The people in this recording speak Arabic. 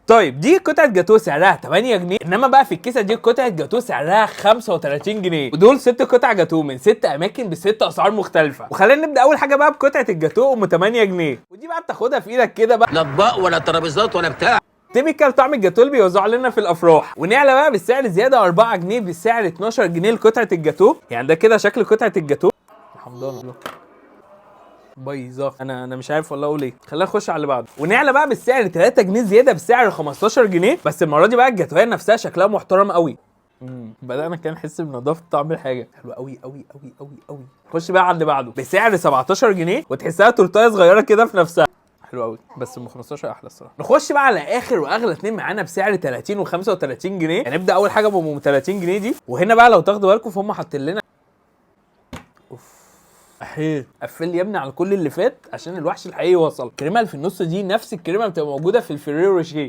طيب دي قطعه جاتوه سعرها 8 جنيه، انما بقى في الكيسه دي قطعه جاتوه سعرها 35 جنيه، ودول 6 قطع جاتوه من 6 اماكن ب6 اسعار مختلفه. وخلينا نبدا اول حاجه بقى بقطعه الجاتوه ام 8 جنيه، ودي بقى بتاخدها في ايدك كده بقى، لا اطباق ولا ترابيزات ولا بتاع. تيبيكال طعم الجاتوه اللي بيوزعوا لنا في الافراح. ونعلى بقى بالسعر زياده 4 جنيه بالسعر 12 جنيه لقطعه الجاتوه. يعني ده كده شكل قطعه الجاتوه. حمضانه بايظه، انا مش عارف والله اقول ايه. خلينا نخش على اللي بعده. ونعلى بقى بالسعر 3 جنيه زياده بالسعر 15 جنيه، بس المره دي بقى الجاتوهيه نفسها شكلها محترم قوي. بدأنا كده نحس بنظافه طعم الحاجه، حلوه قوي قوي قوي قوي قوي. خش بقى على اللي بعده بسعر 17 جنيه، وتحسها تورتايه صغيره كده في نفسها، حلو قوي، بس ام 15 احلى الصراحه. نخش بقى على اخر واغلى اتنين معانا بسعر 30 و35 جنيه. هنبدا اول حاجه بام 30 جنيه دي، وهنا بقى لو تاخدوا بالكم فهم حاطين لنا احيه قفل لي يا ابني على كل اللي فات عشان الوحش الحقيقي وصل. الكريمه اللي في النص دي نفس الكريمه اللي بتبقى موجوده في الفيريرو روشيه.